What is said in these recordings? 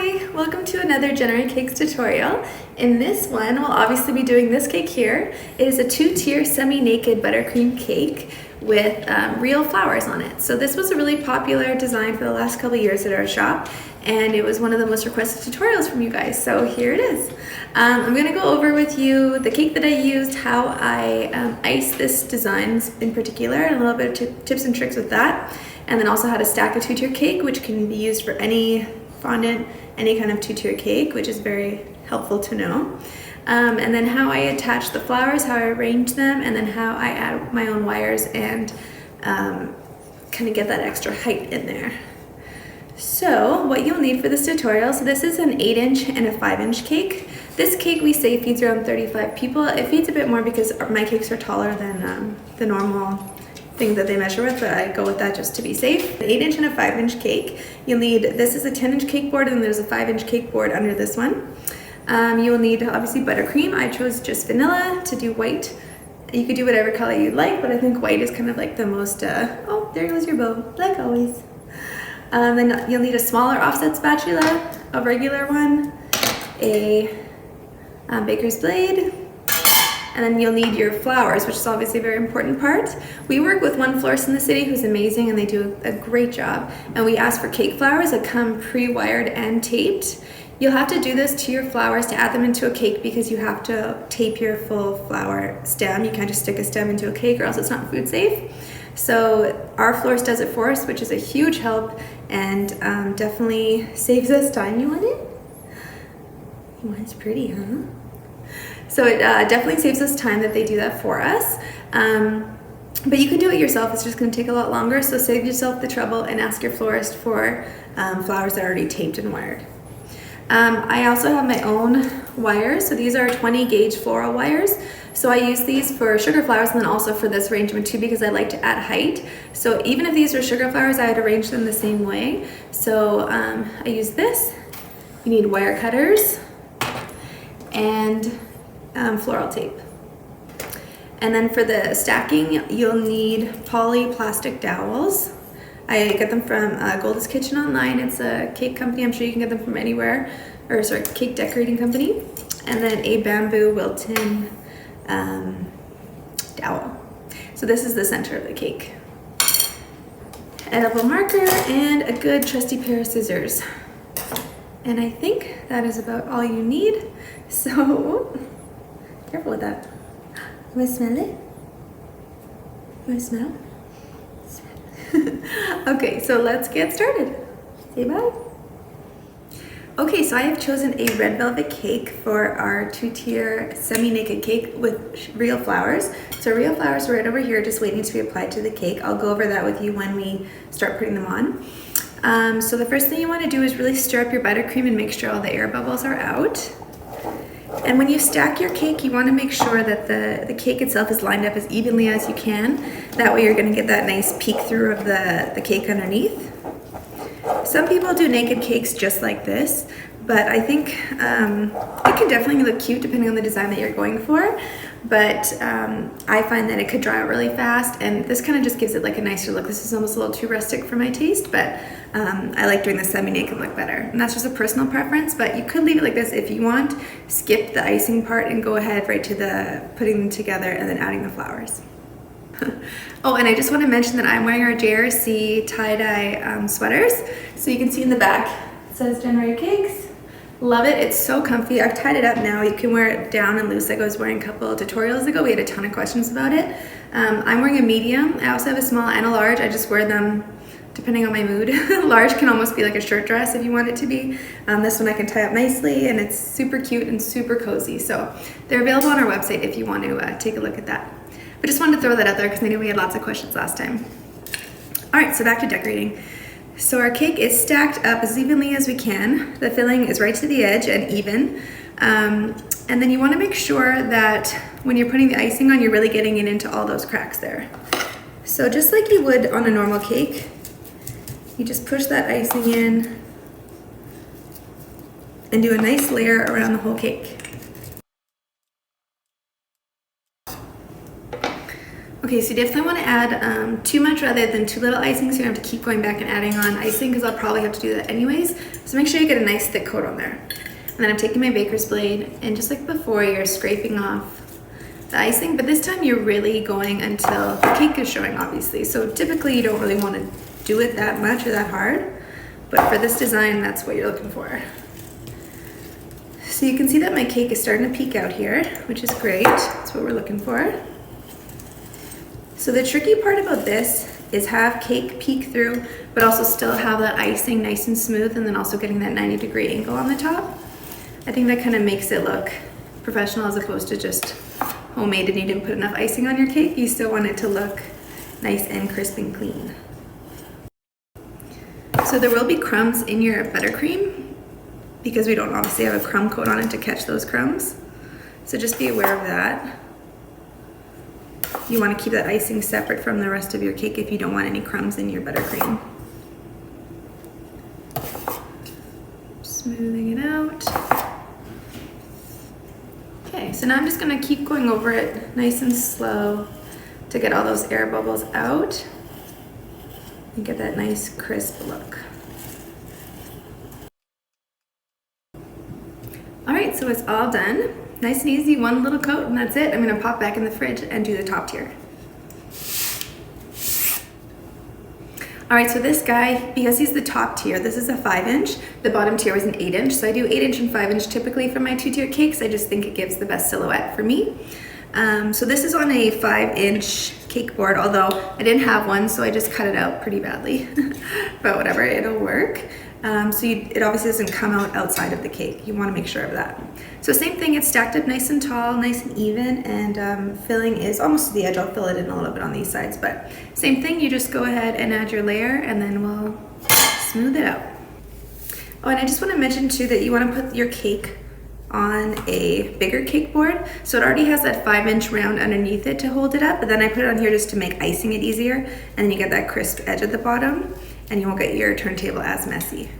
Hi, welcome to another Jenna Rae Cakes tutorial. In this one, we'll obviously be doing this cake here. It is a two-tier semi-naked buttercream cake with real flowers on it. So this was a really popular design for the last couple of years at our shop, and it was one of the most requested tutorials from you guys, so here it is. I'm gonna go over with you the cake that I used, how I iced this design in particular, and a little bit of tips and tricks with that, and then also how to stack a two-tier cake, which can be used for any fondant, any kind of two-tier cake, which is very helpful to know. And then how I attach the flowers, how I arrange them, and then how I add my own wires and kind of get that extra height in there. So what you'll need for this tutorial, so this is an 8-inch and a 5-inch cake. This cake we say feeds around 35 people. It feeds a bit more because my cakes are taller than the normal thing that they measure with, but I go with that just to be safe. An 8-inch and a 5-inch cake. You'll need, this is a 10-inch cake board, and there's a 5-inch cake board under this one. You will need obviously buttercream. I chose just vanilla to do white. You could do whatever color you'd like, but I think white is kind of like the most, oh, there goes your bow, like always. Then you'll need a smaller offset spatula, a regular one, a baker's blade, and then you'll need your flowers, which is obviously a very important part. We work with one florist in the city who's amazing, and they do a great job. And we ask for cake flowers that come pre-wired and taped. You'll have to do this to your flowers to add them into a cake because you have to tape your full flower stem. You can't just stick a stem into a cake or else it's not food safe. So our florist does it for us, which is a huge help and definitely saves us time. You want it? It's pretty, huh? So it definitely saves us time that they do that for us. But you can do it yourself. It's just going to take a lot longer. So save yourself the trouble and ask your florist for flowers that are already taped and wired. I also have my own wires. So these are 20 gauge floral wires. So I use these for sugar flowers and then also for this arrangement too because I like to add height. So even if these are sugar flowers, I would arrange them the same way. So I use this. You need wire cutters and floral tape. And then for the stacking, you'll need poly plastic dowels. I get them from Gold's Kitchen online. It's a cake company. I'm sure you can get them from anywhere, or sorry, cake decorating company. And then a bamboo Wilton dowel. So this is the center of the cake. Edible marker and a good trusty pair of scissors. And I think that is about all you need. So careful with that. You want to smell it? You want to smell? Okay, so let's get started. Say bye. Okay, so I have chosen a red velvet cake for our two-tier semi-naked cake with real flowers. So real flowers are right over here just waiting to be applied to the cake. I'll go over that with you when we start putting them on. So the first thing you want to do is really stir up your buttercream and make sure all the air bubbles are out. And when you stack your cake, you want to make sure that the cake itself is lined up as evenly as you can. That way you're going to get that nice peek through of the cake underneath. Some people do naked cakes just like this, but I think it can definitely look cute depending on the design that you're going for. But I find that it could dry out really fast, and this kind of just gives it like a nicer look. This is almost a little too rustic for my taste, but I like doing the semi-naked look better. And that's just a personal preference, but you could leave it like this if you want. Skip the icing part and go ahead right to the putting them together and then adding the flowers. Oh, and I just want to mention that I'm wearing our JRC tie-dye sweaters. So you can see in the back, it says Jenna Rae Cakes. Love it, it's so comfy. I've tied it up now. You can wear it down and loose like I was wearing a couple of tutorials ago. We had a ton of questions about it. I'm wearing a medium. I also have a small and a large. I just wear them depending on my mood. Large can almost be like a shirt dress if you want it to be. This one I can tie up nicely and it's super cute and super cozy. So they're available on our website if you want to take a look at that. But just wanted to throw that out there because I know we had lots of questions last time. All right, so back to decorating. So our cake is stacked up as evenly as we can. The filling is right to the edge and even. And then you want to make sure that when you're putting the icing on, you're really getting it into all those cracks there. So just like you would on a normal cake, you just push that icing in and do a nice layer around the whole cake. Okay, so you definitely want to add too much rather than too little icing, so you don't have to keep going back and adding on icing because I'll probably have to do that anyways. So make sure you get a nice thick coat on there. And then I'm taking my baker's blade, and just like before, you're scraping off the icing, but this time you're really going until the cake is showing, obviously. So typically you don't really want to do it that much or that hard, but for this design, that's what you're looking for. So you can see that my cake is starting to peek out here, which is great. That's what we're looking for. So the tricky part about this is have cake peek through, but also still have that icing nice and smooth, and then also getting that 90-degree angle on the top. I think that kind of makes it look professional as opposed to just homemade and you didn't put enough icing on your cake. You still want it to look nice and crisp and clean. So there will be crumbs in your buttercream because we don't obviously have a crumb coat on it to catch those crumbs. So just be aware of that. You want to keep that icing separate from the rest of your cake if you don't want any crumbs in your buttercream. Smoothing it out. Okay, so now I'm just going to keep going over it nice and slow to get all those air bubbles out and get that nice crisp look. All right, so it's all done. Nice and easy, one little coat and that's it. I'm gonna pop back in the fridge and do the top tier. All right, so this guy, because he's the top tier, this is a 5-inch. The bottom tier was an 8-inch. So I do 8-inch and 5-inch typically for my 2-tier cakes. I just think it gives the best silhouette for me. So this is on a 5-inch cake board, although I didn't have one, so I just cut it out pretty badly. But whatever, it'll work. It obviously doesn't come out outside of the cake. You want to make sure of that. So same thing, it's stacked up nice and tall, nice and even, and filling is almost to the edge. I'll fill it in a little bit on these sides, but same thing, you just go ahead and add your layer and then we'll smooth it out. Oh, and I just want to mention too that you want to put your cake on a bigger cake board. So it already has that 5-inch round underneath it to hold it up, but then I put it on here just to make icing it easier, and then you get that crisp edge at the bottom, and you won't get your turntable as messy.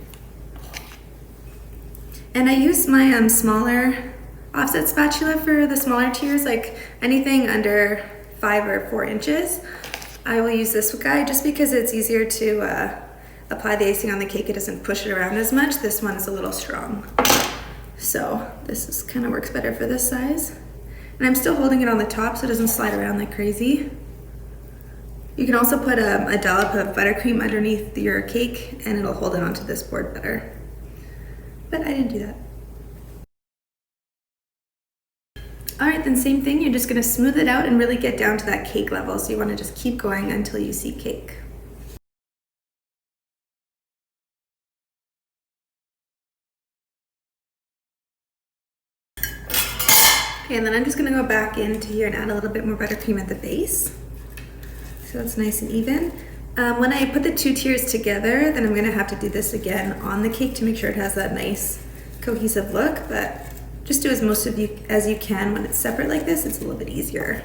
And I use my smaller offset spatula for the smaller tiers, like anything under 5 or 4 inches. I will use this guy just because it's easier to apply the icing on the cake. It doesn't push it around as much. This one is a little strong. So this kind of works better for this size. And I'm still holding it on the top so it doesn't slide around like crazy. You can also put a dollop of buttercream underneath your cake and it'll hold it onto this board better. But I didn't do that. All right, then same thing, you're just gonna smooth it out and really get down to that cake level. So you wanna just keep going until you see cake. Okay, and then I'm just gonna go back into here and add a little bit more buttercream at the base. So it's nice and even. When I put the 2 tiers together, then I'm gonna have to do this again on the cake to make sure it has that nice cohesive look, but just do as most of you as you can. When it's separate like this, it's a little bit easier.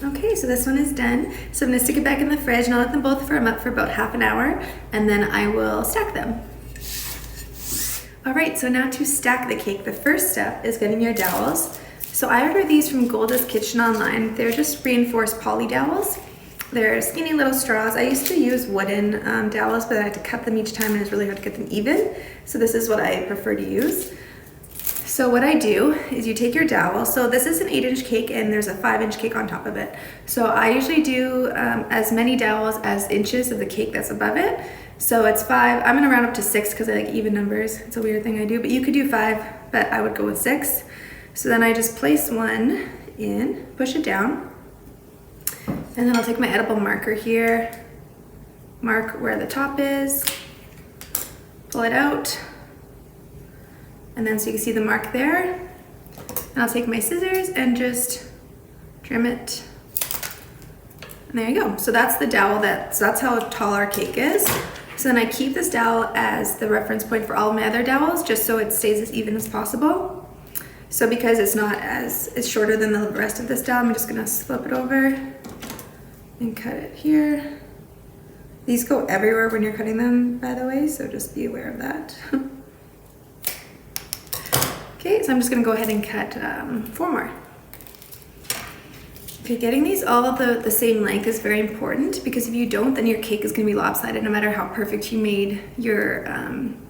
Okay, so this one is done. So I'm gonna stick it back in the fridge and I'll let them both firm up for about half an hour and then I will stack them. All right, so now to stack the cake, the first step is getting your dowels. So I ordered these from Golda's Kitchen online. They're just reinforced poly dowels. They're skinny little straws. I used to use wooden dowels, but I had to cut them each time and it was really hard to get them even. So this is what I prefer to use. So what I do is you take your dowel. So this is an 8-inch cake and there's a 5-inch cake on top of it. So I usually do as many dowels as inches of the cake that's above it. So it's 5, I'm gonna round up to 6 because I like even numbers. It's a weird thing I do, but you could do 5, but I would go with 6. So then I just place one in, push it down, and then I'll take my edible marker here, mark where the top is, pull it out, and then so you can see the mark there. And I'll take my scissors and just trim it. And there you go. So that's the dowel, so that's how tall our cake is. So then I keep this dowel as the reference point for all my other dowels, just so it stays as even as possible. So because it's shorter than the rest of this dowel, I'm just gonna flip it over and cut it here. These go everywhere when you're cutting them, by the way, so just be aware of that. Okay, so I'm just gonna go ahead and cut 4 more. Okay, getting these all the same length is very important, because if you don't, then your cake is going to be lopsided no matter how perfect you made your,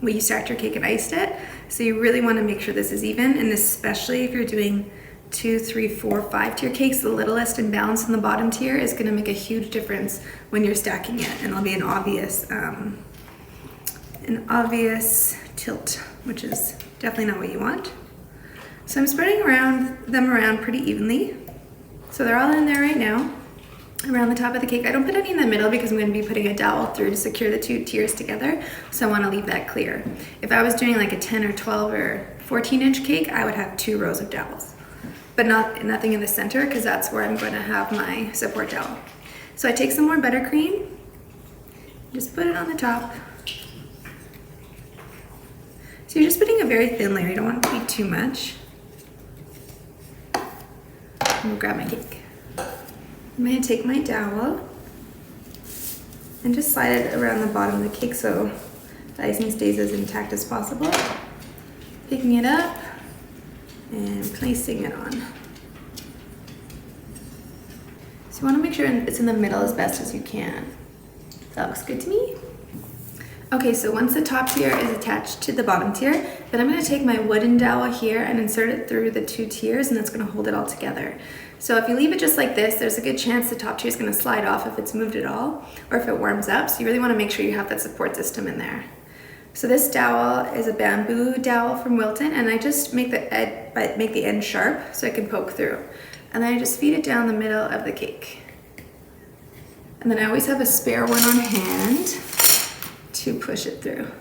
when you stacked your cake and iced it. So you really want to make sure this is even, and especially if you're doing 2, 3, 4, 5 tier cakes, the littlest imbalance in the bottom tier is going to make a huge difference when you're stacking it, and it'll be an obvious tilt, which is definitely not what you want. So I'm spreading them around pretty evenly. So they're all in there right now, around the top of the cake. I don't put any in the middle because I'm going to be putting a dowel through to secure the 2 tiers together, so I want to leave that clear. If I was doing like a 10 or 12 or 14-inch cake, I would have 2 rows of dowels, but nothing in the center, because that's where I'm going to have my support dowel. So I take some more buttercream, just put it on the top. So you're just putting a very thin layer. You don't want it to be too much. I'm gonna grab my cake. I'm gonna take my dowel and just slide it around the bottom of the cake so the icing stays as intact as possible. Picking it up and placing it on. So you wanna make sure it's in the middle as best as you can. That looks good to me. Okay, so once the top tier is attached to the bottom tier, then I'm going to take my wooden dowel here and insert it through the 2 tiers, and that's going to hold it all together. So if you leave it just like this, there's a good chance the top tier is going to slide off if it's moved at all, or if it warms up. So you really want to make sure you have that support system in there. So this dowel is a bamboo dowel from Wilton, and I just make the end sharp so I can poke through. And then I just feed it down the middle of the cake. And then I always have a spare one on hand to push it through.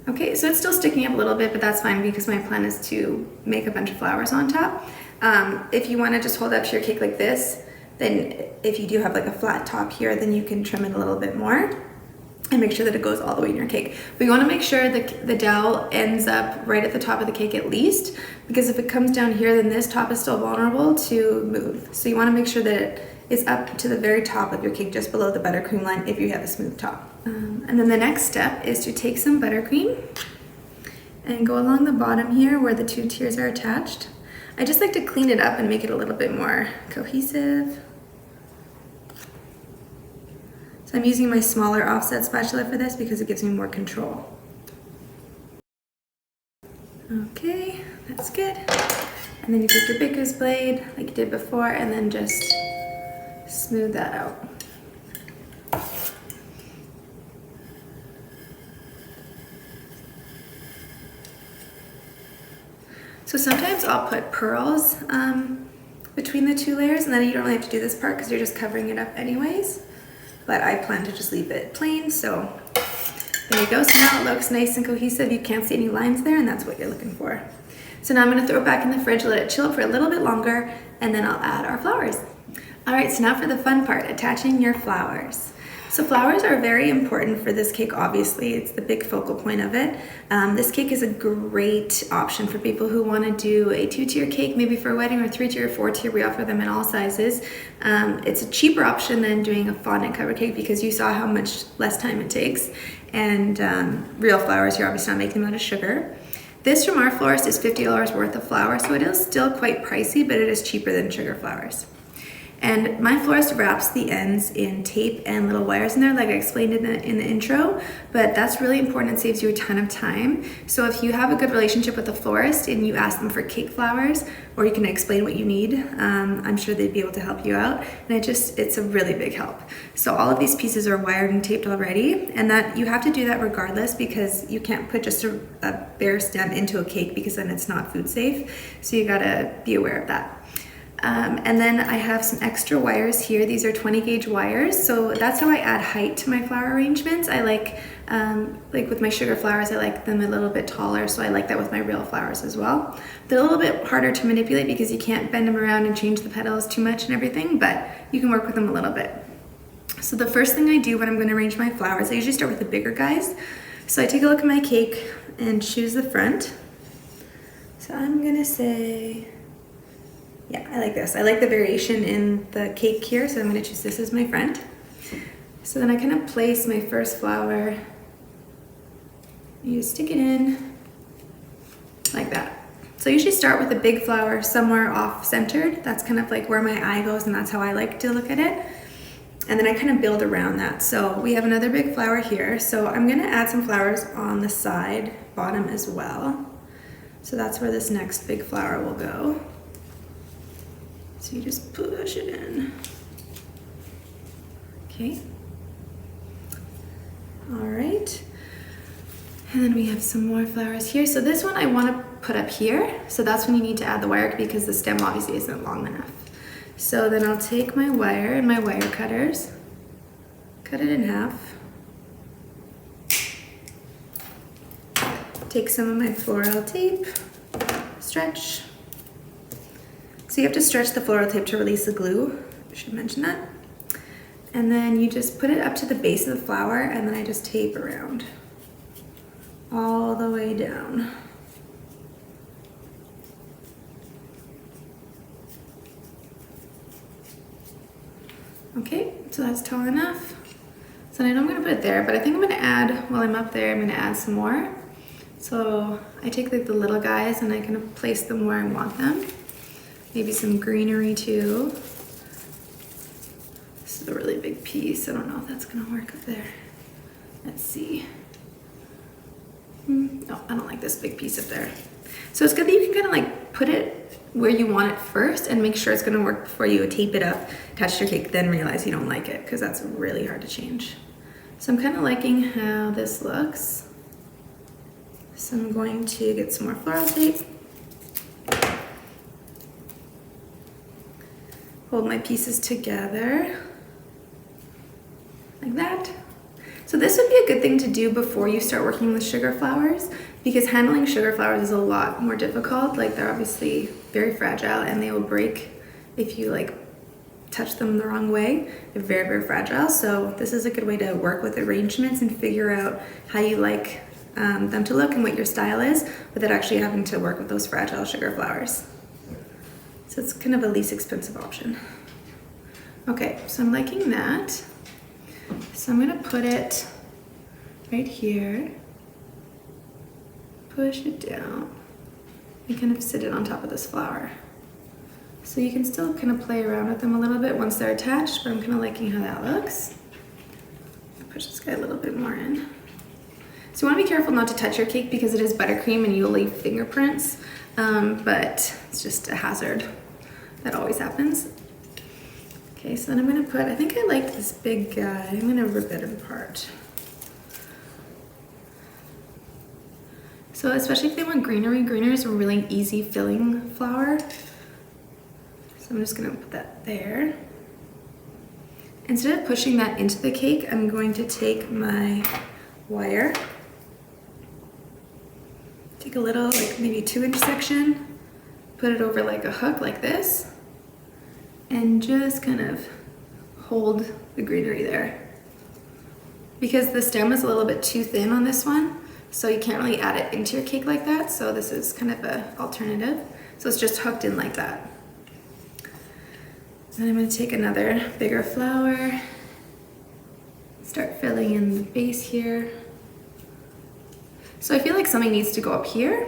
Okay, so it's still sticking up a little bit, but that's fine because my plan is to make a bunch of flowers on top. If you want to just hold up to your cake like this, then if you do have like a flat top here, then you can trim it a little bit more and make sure that it goes all the way in your cake. But you want to make sure that the dowel ends up right at the top of the cake at least, because if it comes down here, then this top is still vulnerable to move. So you want to make sure that it is up to the very top of your cake, just below the buttercream line if you have a smooth top. And then the next step is to take some buttercream and go along the bottom here where the 2 tiers are attached. I just like to clean it up and make it a little bit more cohesive. So I'm using my smaller offset spatula for this because it gives me more control. Okay, that's good. And then you take your baker's blade like you did before and then just smooth that out. So sometimes I'll put pearls between the 2 layers, and then you don't really have to do this part because you're just covering it up anyways. But I plan to just leave it plain, so there you go. So now it looks nice and cohesive. You can't see any lines there, and that's what you're looking for. So now I'm going to throw it back in the fridge, let it chill for a little bit longer, and then I'll add our flowers. All right, so now for the fun part, attaching your flowers. So flowers are very important for this cake, obviously. It's the big focal point of it. This cake is a great option for people who want to do a 2-tier cake, maybe for a wedding, or 3-tier or 4-tier. We offer them in all sizes. It's a cheaper option than doing a fondant cover cake because you saw how much less time it takes. And real flowers, you're obviously not making them out of sugar. This from our florist is $50 worth of flour, so it is still quite pricey, but it is cheaper than sugar flowers. And my florist wraps the ends in tape and little wires in there, like I explained in the intro, but that's really important and saves you a ton of time. So if you have a good relationship with a florist and you ask them for cake flowers, or you can explain what you need, I'm sure they'd be able to help you out. And it's a really big help. So all of these pieces are wired and taped already, and that you have to do that regardless because you can't put just a bare stem into a cake because then it's not food safe. So you gotta be aware of that. And then I have some extra wires here. These are 20 gauge wires. So that's how I add height to my flower arrangements. I like with my sugar flowers, I like them a little bit taller. So I like that with my real flowers as well. They're a little bit harder to manipulate because you can't bend them around and change the petals too much and everything, but you can work with them a little bit. So the first thing I do when I'm going to arrange my flowers, I usually start with the bigger guys. So I take a look at my cake and choose the front. So I'm going to say, yeah, I like this. I like the variation in the cake here, so I'm going to choose this as my front. So then I kind of place my first flower. You just stick it in like that. So I usually start with a big flower somewhere off centered. That's kind of like where my eye goes, and that's how I like to look at it. And then I kind of build around that. So we have another big flower here. So I'm gonna add some flowers on the side, bottom as well. So that's where this next big flower will go. So you just push it in. Okay. All right. And then we have some more flowers here. So this one I want to put up here. So that's when you need to add the wire because the stem obviously isn't long enough. So then I'll take my wire and my wire cutters, cut it in half. Take some of my floral tape, stretch. So you have to stretch the floral tape to release the glue. I should mention that. And then you just put it up to the base of the flower, and then I just tape around all the way down. Okay, so that's tall enough. So I know I'm gonna put it there, but I think I'm gonna add, while I'm up there, I'm gonna add some more. So I take like the little guys and I kind of place them where I want them. Maybe some greenery too. This is a really big piece. I don't know if that's gonna work up there. Let's see. No, I don't like this big piece up there. So it's good that you can kind of like put it where you want it first and make sure it's gonna work before you tape it up, touch your cake, then realize you don't like it, because that's really hard to change. So I'm kind of liking how this looks. So I'm going to get some more floral tape. Hold my pieces together like that. So this would be a good thing to do before you start working with sugar flowers, because handling sugar flowers is a lot more difficult. Like, they're obviously very fragile and they will break if you like touch them the wrong way. They're very, very fragile. So this is a good way to work with arrangements and figure out how you like them to look and what your style is without actually having to work with those fragile sugar flowers. So it's kind of a least expensive option. Okay, so I'm liking that. So I'm gonna put it right here, push it down, and kind of sit it on top of this flower. So you can still kind of play around with them a little bit once they're attached, but I'm kind of liking how that looks. I'll push this guy a little bit more in. So you want to be careful not to touch your cake because it is buttercream and you'll leave fingerprints, but it's just a hazard that always happens. Okay, so then I'm gonna put, I think I like this big guy. I'm gonna rip it apart. So especially if they want greenery, greenery is a really easy filling flower. So I'm just gonna put that there. Instead of pushing that into the cake, I'm going to take my wire, take a little, like maybe 2-inch section, put it over like a hook like this, and just kind of hold the greenery there. Because the stem is a little bit too thin on this one, so you can't really add it into your cake like that, so this is kind of an alternative. So it's just hooked in like that. Then I'm gonna take another bigger flower, start filling in the base here. So I feel like something needs to go up here.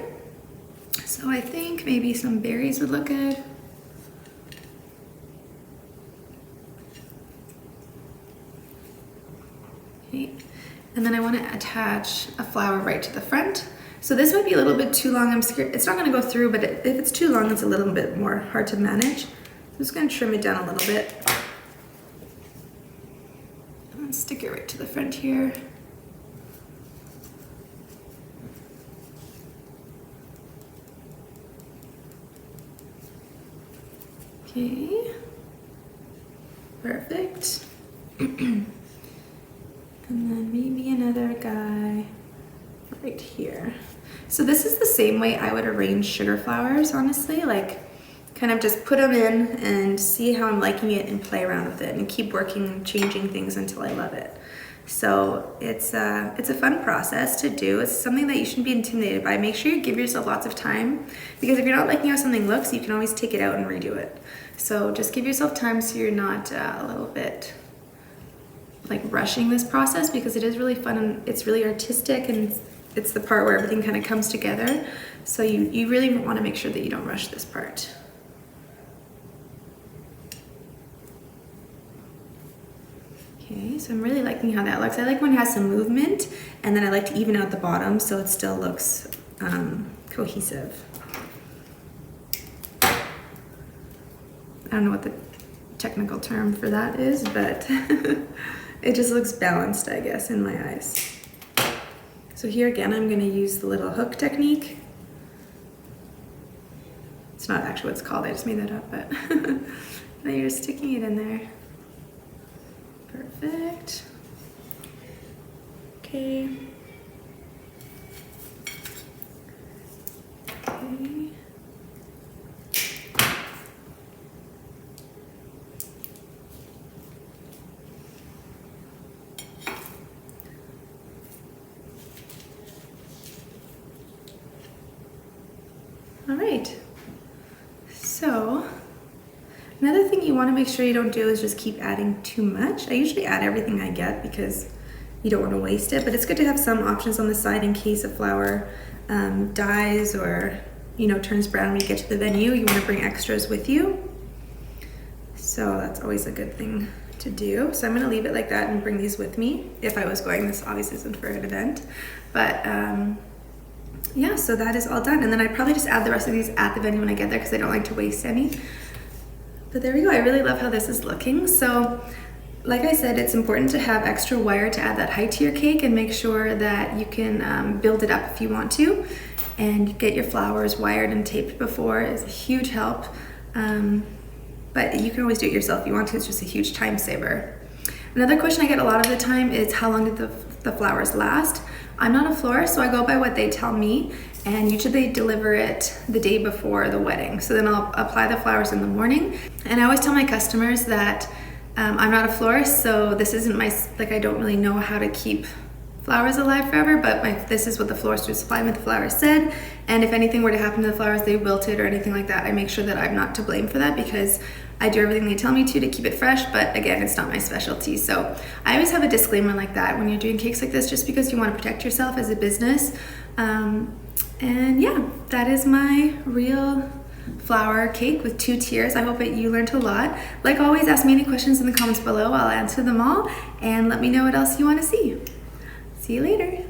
So I think maybe some berries would look good. Okay. And then I want to attach a flower right to the front. So this might be a little bit too long. I'm scared it's not going to go through, but if it's too long, it's a little bit more hard to manage. I'm just going to trim it down a little bit. And then stick it right to the front here. Okay, perfect. And then maybe another guy right here. So this is the same way I would arrange sugar flowers, honestly, like kind of just put them in and see how I'm liking it and play around with it and keep working and changing things until I love it. So it's a fun process to do. It's something that you shouldn't be intimidated by. Make sure you give yourself lots of time, because if you're not liking how something looks, you can always take it out and redo it. So just give yourself time so you're not a little bit like rushing this process, because it is really fun and it's really artistic and it's the part where everything kind of comes together. So you really want to make sure that you don't rush this part. Okay, so I'm really liking how that looks. I like when it has some movement, and then I like to even out the bottom so it still looks cohesive. I don't know what the technical term for that is, but it just looks balanced, I guess, in my eyes. So here again, I'm gonna use the little hook technique. It's not actually what it's called, I just made that up, but then you're just sticking it in there. Perfect. Okay. Okay. All right. So another thing you want to make sure you don't do is just keep adding too much. I usually add everything I get because you don't want to waste it, but it's good to have some options on the side in case a flower dies or, you know, turns brown when you get to the venue. You want to bring extras with you. So that's always a good thing to do. So I'm going to leave it like that and bring these with me if I was going. This obviously isn't for an event, but yeah, so that is all done. And then I'd probably just add the rest of these at the venue when I get there because I don't like to waste any. But there we go. I really love how this is looking. So like I said, it's important to have extra wire to add that height to your cake and make sure that you can build it up if you want to. And get your flowers wired and taped before is a huge help. But you can always do it yourself if you want to. It's just a huge time saver. Another question I get a lot of the time is how long did the flowers last? I'm not a florist, so I go by what they tell me, and usually they deliver it the day before the wedding. So then I'll apply the flowers in the morning. And I always tell my customers that I'm not a florist, so this isn't my, like I don't really know how to keep flowers alive forever, but this is what the florist who supplied me the flowers said. And if anything were to happen to the flowers, they wilted or anything like that, I make sure that I'm not to blame for that because I do everything they tell me to keep it fresh, but again, it's not my specialty. So I always have a disclaimer like that when you're doing cakes like this, just because you want to protect yourself as a business. And yeah, that is my real flower cake with 2 tiers. I hope that you learned a lot. Like always, ask me any questions in the comments below. I'll answer them all, and let me know what else you want to see. See you later.